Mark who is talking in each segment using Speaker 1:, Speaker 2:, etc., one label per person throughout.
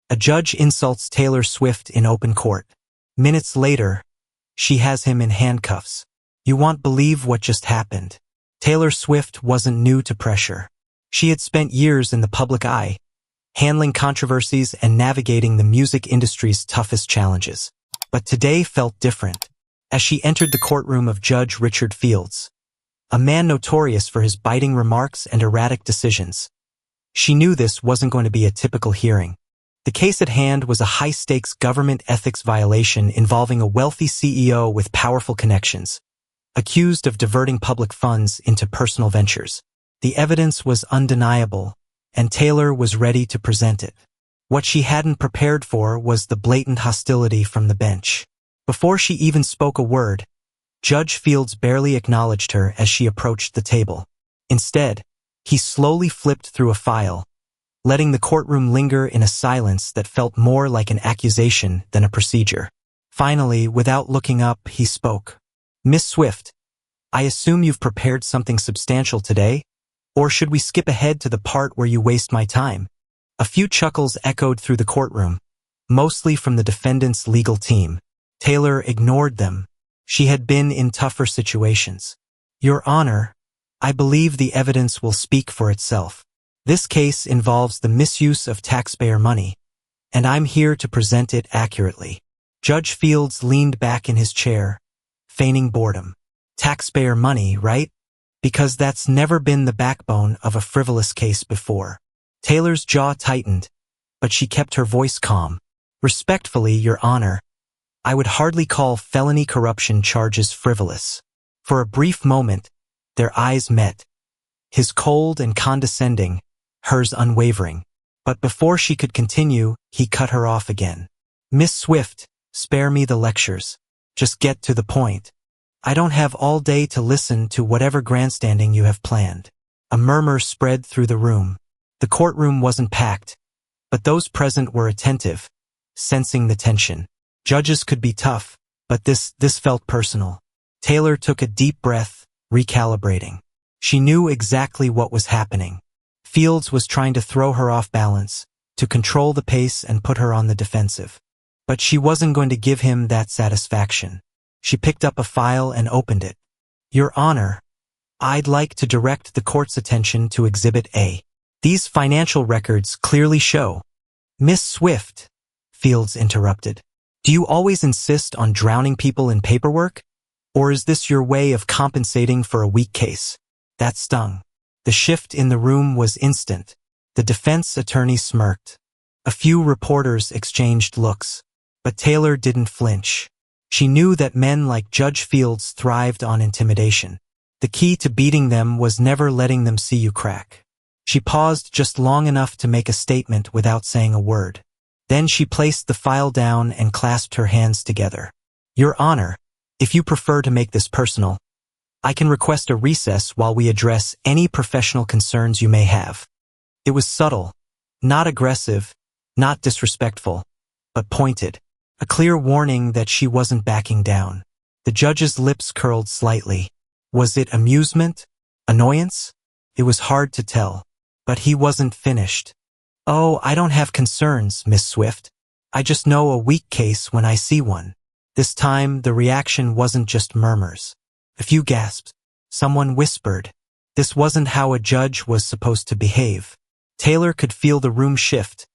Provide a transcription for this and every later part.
Speaker 1: A judge insults Taylor Swift in open court. Minutes later, she has him in handcuffs. You won't believe what just happened. Taylor Swift wasn't new to pressure. She had spent years in the public eye, handling controversies and navigating the music industry's toughest challenges. But today felt different. As she entered the courtroom of Judge Richard Fields, a man notorious for his biting remarks and erratic decisions, she knew this wasn't going to be a typical hearing. The case at hand was a high-stakes government ethics violation involving a wealthy CEO with powerful connections, accused of diverting public funds into personal ventures. The evidence was undeniable, and Taylor was ready to present it. What she hadn't prepared for was the blatant hostility from the bench. Before she even spoke a word, Judge Fields barely acknowledged her as she approached the table. Instead, he slowly flipped through a file, letting the courtroom linger in a silence that felt more like an accusation than a procedure. Finally, without looking up, he spoke. Miss Swift, I assume you've prepared something substantial today? Or should we skip ahead to the part where you waste my time? A few chuckles echoed through the courtroom, mostly from the defendant's legal team. Taylor ignored them. She had been in tougher situations. Your Honor, I believe the evidence will speak for itself. This case involves the misuse of taxpayer money, and I'm here to present it accurately. Judge Fields leaned back in his chair, feigning boredom. Taxpayer money, right? Because that's never been the backbone of a frivolous case before. Taylor's jaw tightened, but she kept her voice calm. Respectfully, Your Honor, I would hardly call felony corruption charges frivolous. For a brief moment, their eyes met. His cold and condescending, hers unwavering. But before she could continue, he cut her off again. Miss Swift, spare me the lectures. Just get to the point. I don't have all day to listen to whatever grandstanding you have planned. A murmur spread through the room. The courtroom wasn't packed, but those present were attentive, sensing the tension. Judges could be tough, but this felt personal. Taylor took a deep breath, recalibrating. She knew exactly what was happening. Fields was trying to throw her off balance, to control the pace and put her on the defensive. But she wasn't going to give him that satisfaction. She picked up a file and opened it. Your Honor, I'd like to direct the court's attention to Exhibit A. These financial records clearly show. Miss Swift, Fields interrupted. Do you always insist on drowning people in paperwork? Or is this your way of compensating for a weak case? That stung. The shift in the room was instant. The defense attorney smirked. A few reporters exchanged looks. But Taylor didn't flinch. She knew that men like Judge Fields thrived on intimidation. The key to beating them was never letting them see you crack. She paused just long enough to make a statement without saying a word. Then she placed the file down and clasped her hands together. Your Honor, if you prefer to make this personal, I can request a recess while we address any professional concerns you may have. It was subtle, not aggressive, not disrespectful, but pointed. A clear warning that she wasn't backing down. The judge's lips curled slightly. Was it amusement? Annoyance? It was hard to tell. But he wasn't finished. Oh, I don't have concerns, Miss Swift. I just know a weak case when I see one. This time, the reaction wasn't just murmurs. A few gasps. Someone whispered. This wasn't how a judge was supposed to behave. Taylor could feel the room shift,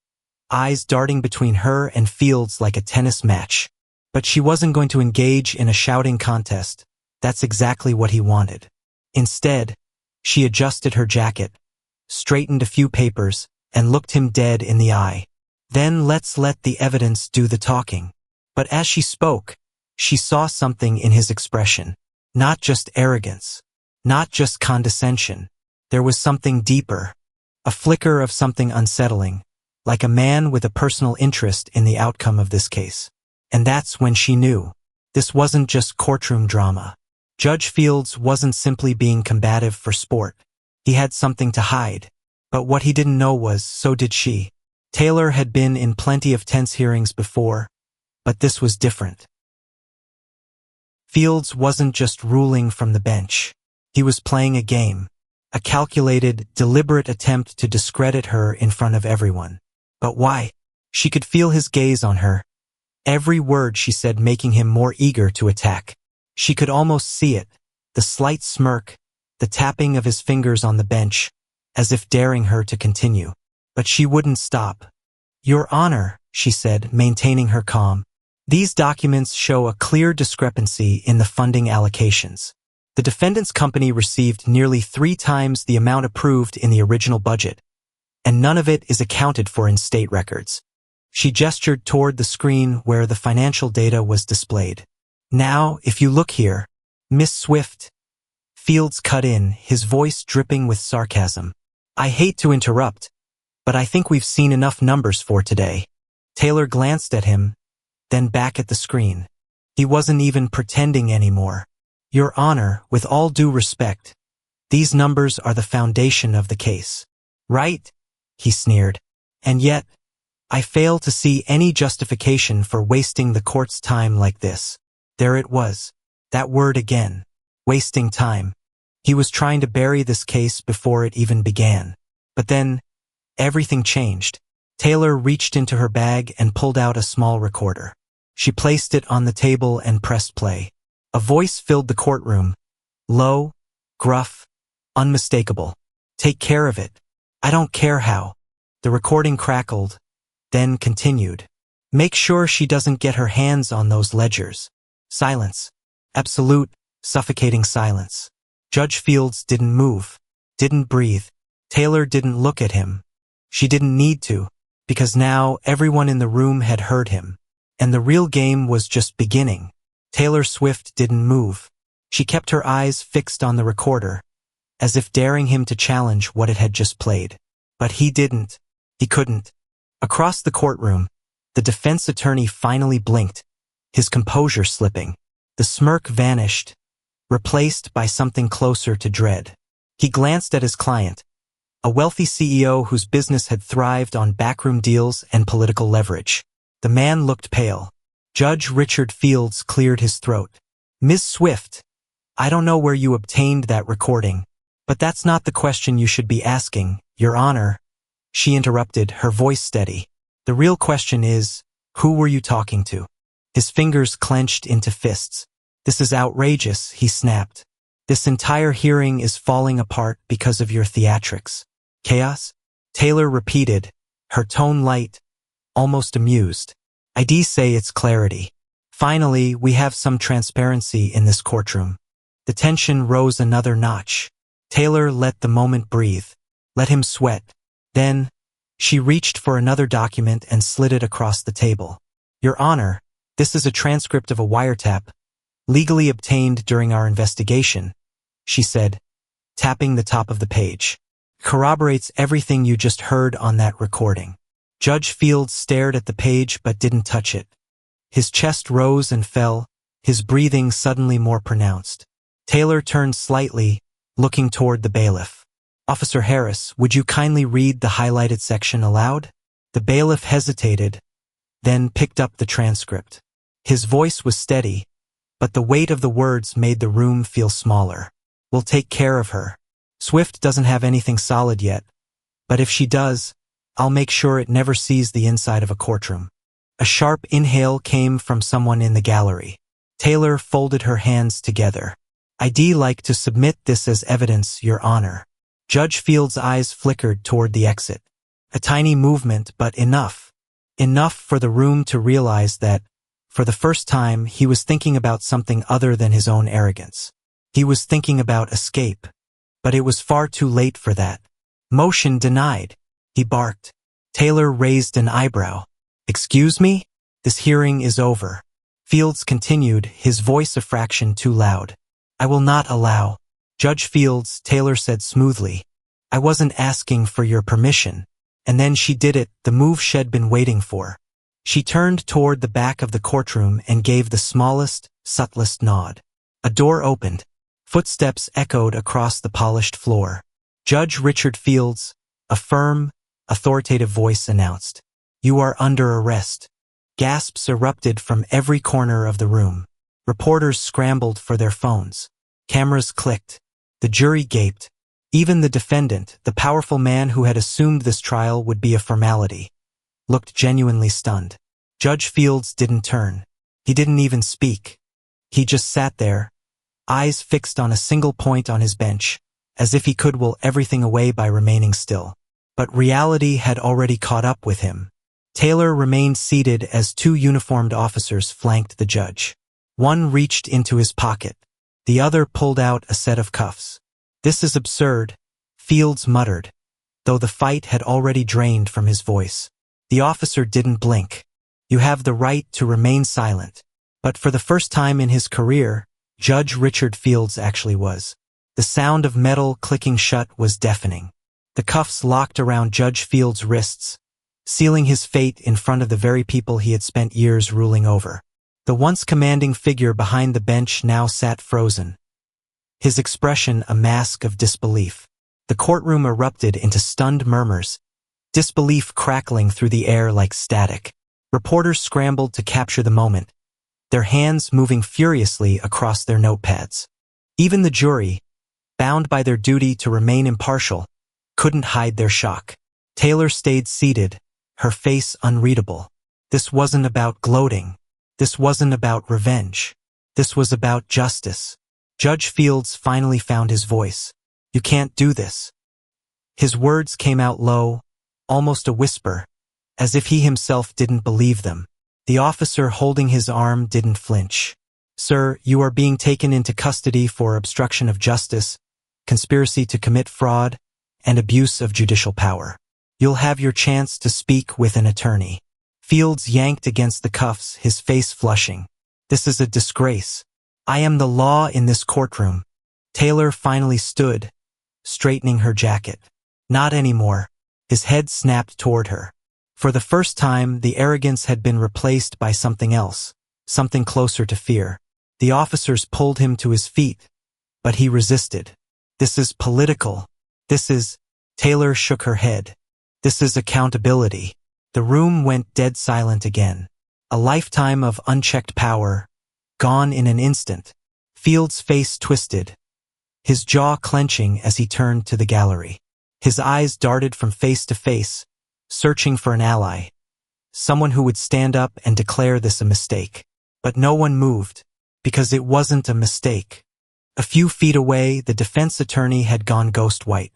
Speaker 1: eyes darting between her and Fields like a tennis match. But she wasn't going to engage in a shouting contest. That's exactly what he wanted. Instead, she adjusted her jacket, straightened a few papers, and looked him dead in the eye. Then let's let the evidence do the talking. But as she spoke, she saw something in his expression. Not just arrogance. Not just condescension. There was something deeper. A flicker of something unsettling, like a man with a personal interest in the outcome of this case. And that's when she knew. This wasn't just courtroom drama. Judge Fields wasn't simply being combative for sport. He had something to hide. But what he didn't know was, so did she. Taylor had been in plenty of tense hearings before, but this was different. Fields wasn't just ruling from the bench. He was playing a game. A calculated, deliberate attempt to discredit her in front of everyone. But why? She could feel his gaze on her, every word she said making him more eager to attack. She could almost see it, the slight smirk, the tapping of his fingers on the bench, as if daring her to continue. But she wouldn't stop. "Your Honor," she said, maintaining her calm, "these documents show a clear discrepancy in the funding allocations. The defendant's company received nearly 3 times the amount approved in the original budget, and none of it is accounted for in state records." She gestured toward the screen where the financial data was displayed. "Now, if you look here, Miss Swift," Fields cut in, his voice dripping with sarcasm. "I hate to interrupt, but I think we've seen enough numbers for today." Taylor glanced at him, then back at the screen. He wasn't even pretending anymore. "Your Honor, with all due respect, these numbers are the foundation of the case. Right?" he sneered. "And yet, I fail to see any justification for wasting the court's time like this." There it was. That word again. Wasting time. He was trying to bury this case before it even began. But then, everything changed. Taylor reached into her bag and pulled out a small recorder. She placed it on the table and pressed play. A voice filled the courtroom. Low, gruff, unmistakable. "Take care of it. I don't care how." The recording crackled, then continued. "Make sure she doesn't get her hands on those ledgers." Silence. Absolute, suffocating silence. Judge Fields didn't move, didn't breathe. Taylor didn't look at him. She didn't need to, because now everyone in the room had heard him. And the real game was just beginning. Taylor Swift didn't move. She kept her eyes fixed on the recorder, as if daring him to challenge what it had just played. But he didn't. He couldn't. Across the courtroom, the defense attorney finally blinked, his composure slipping. The smirk vanished, replaced by something closer to dread. He glanced at his client, a wealthy CEO whose business had thrived on backroom deals and political leverage. The man looked pale. Judge Richard Fields cleared his throat. "Ms. Swift, I don't know where you obtained that recording, but that's not the question you should be asking, Your Honor," she interrupted, her voice steady. "The real question is, who were you talking to?" His fingers clenched into fists. "This is outrageous," he snapped. "This entire hearing is falling apart because of your theatrics." "Chaos?" Taylor repeated, her tone light, almost amused. "I'd say it's clarity. Finally, we have some transparency in this courtroom." The tension rose another notch. Taylor let the moment breathe, let him sweat. Then, she reached for another document and slid it across the table. "Your Honor, this is a transcript of a wiretap, legally obtained during our investigation," she said, tapping the top of the page. "Corroborates everything you just heard on that recording." Judge Fields stared at the page but didn't touch it. His chest rose and fell, his breathing suddenly more pronounced. Taylor turned slightly, looking toward the bailiff. "Officer Harris, would you kindly read the highlighted section aloud?" The bailiff hesitated, then picked up the transcript. His voice was steady, but the weight of the words made the room feel smaller. "We'll take care of her. Swift doesn't have anything solid yet, but if she does, I'll make sure it never sees the inside of a courtroom." A sharp inhale came from someone in the gallery. Taylor folded her hands together. "I'd like to submit this as evidence, Your Honor." Judge Fields' eyes flickered toward the exit. A tiny movement, but enough. Enough for the room to realize that, for the first time, he was thinking about something other than his own arrogance. He was thinking about escape. But it was far too late for that. "Motion denied," he barked. Taylor raised an eyebrow. "Excuse me? This hearing is over." Fields continued, his voice a fraction too loud. "I will not allow." "Judge Fields," Taylor said smoothly, "I wasn't asking for your permission." And then she did it, the move she'd been waiting for. She turned toward the back of the courtroom and gave the smallest, subtlest nod. A door opened. Footsteps echoed across the polished floor. Judge Richard Fields, a firm, authoritative voice announced, "You are under arrest." Gasps erupted from every corner of the room. Reporters scrambled for their phones. Cameras clicked. The jury gaped. Even the defendant, the powerful man who had assumed this trial would be a formality, looked genuinely stunned. Judge Fields didn't turn. He didn't even speak. He just sat there, eyes fixed on a single point on his bench, as if he could will everything away by remaining still. But reality had already caught up with him. Taylor remained seated as two uniformed officers flanked the judge. One reached into his pocket. The other pulled out a set of cuffs. "This is absurd," Fields muttered, though the fight had already drained from his voice. The officer didn't blink. "You have the right to remain silent." But for the first time in his career, Judge Richard Fields actually was. The sound of metal clicking shut was deafening. The cuffs locked around Judge Fields' wrists, sealing his fate in front of the very people he had spent years ruling over. The once commanding figure behind the bench now sat frozen, his expression a mask of disbelief. The courtroom erupted into stunned murmurs, disbelief crackling through the air like static. Reporters scrambled to capture the moment, their hands moving furiously across their notepads. Even the jury, bound by their duty to remain impartial, couldn't hide their shock. Taylor stayed seated, her face unreadable. This wasn't about gloating. This wasn't about revenge. This was about justice. Judge Fields finally found his voice. "You can't do this." His words came out low, almost a whisper, as if he himself didn't believe them. The officer holding his arm didn't flinch. "Sir, you are being taken into custody for obstruction of justice, conspiracy to commit fraud, and abuse of judicial power. You'll have your chance to speak with an attorney." Fields yanked against the cuffs, his face flushing. "This is a disgrace. I am the law in this courtroom." Taylor finally stood, straightening her jacket. "Not anymore." His head snapped toward her. For the first time, the arrogance had been replaced by something else, something closer to fear. The officers pulled him to his feet, but he resisted. "This is political. This is—" Taylor shook her head. "This is accountability." The room went dead silent again. A lifetime of unchecked power, gone in an instant. Fields' face twisted, his jaw clenching as he turned to the gallery. His eyes darted from face to face, searching for an ally, someone who would stand up and declare this a mistake. But no one moved, because it wasn't a mistake. A few feet away, the defense attorney had gone ghost white.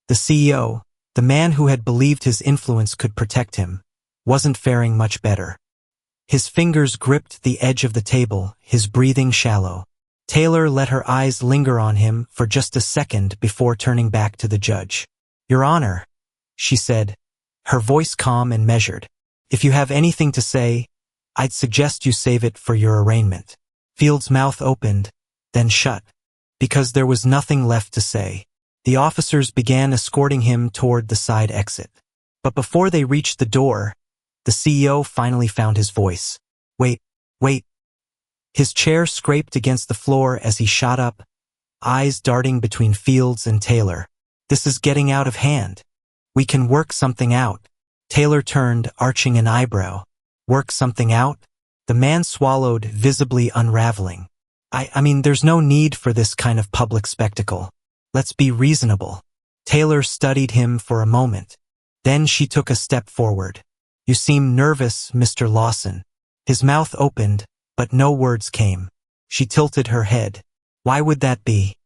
Speaker 1: The CEO, the man who had believed his influence could protect him, wasn't faring much better. His fingers gripped the edge of the table, his breathing shallow. Taylor let her eyes linger on him for just a second before turning back to the judge. "Your Honor," she said, her voice calm and measured. "If you have anything to say, I'd suggest you save it for your arraignment." Fields' mouth opened, then shut, because there was nothing left to say. The officers began escorting him toward the side exit. But before they reached the door, the CEO finally found his voice. "Wait, wait." His chair scraped against the floor as he shot up, eyes darting between Fields and Taylor. "This is getting out of hand. We can work something out." Taylor turned, arching an eyebrow. "Work something out?" The man swallowed, visibly unraveling. I mean, there's no need for this kind of public spectacle. Let's be reasonable." Taylor studied him for a moment. Then she took a step forward. "You seem nervous, Mr. Lawson." His mouth opened, but no words came. She tilted her head. "Why would that be?"